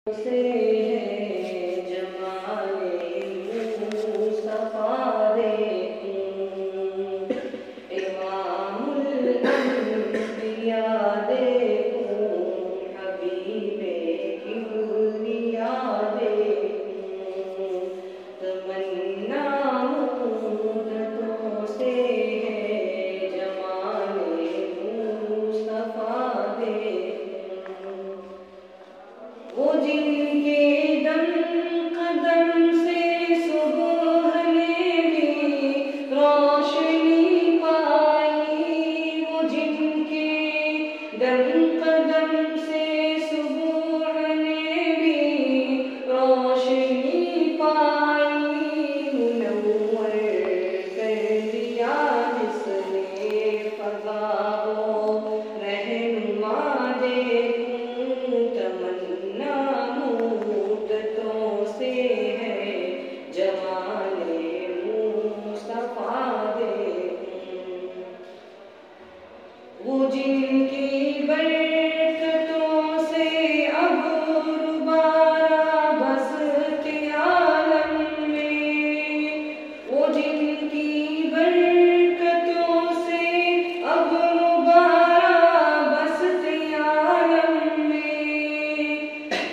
से है जमाले मुस्तफा देखूं, इमामुल अंबिया देखूं, हबीबे किबरिया देखूं। तमन्ना मुद्दतों से है जमाले मुस्तफा देखूं। वो जिनके दम कदम से सुबह ने भी रोशनी पाई, वो जिनके दम कदम से सुबह ने भी रोशनी पाई। मुनव्वर कर दिया जिसने फज़ाओ रहनुमा देखूं, तमन्ना मुद्दतों से है जमाले मुस्तफा देखूं। वो जिनकी बरकतों से अब रुबारा बसते आलम में, वो जिनकी बरकतों से अब रुबारा बसते आलम में।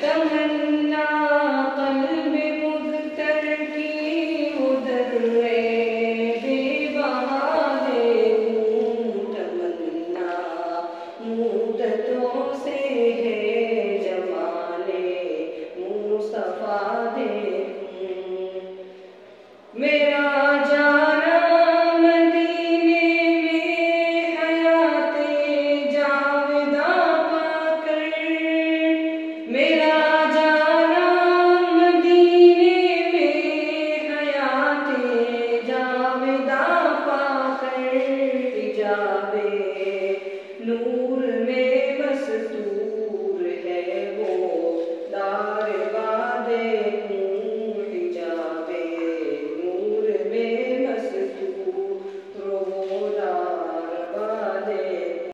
तमन्ना क़ल्ब मुज़्तर की उधर बेबहा देखूं, तमन्ना मुद्दतों से है जमाले मुस्तफा देखूं। मेरा जाना मदीने में हयाते जावेदा पाकर, मेरा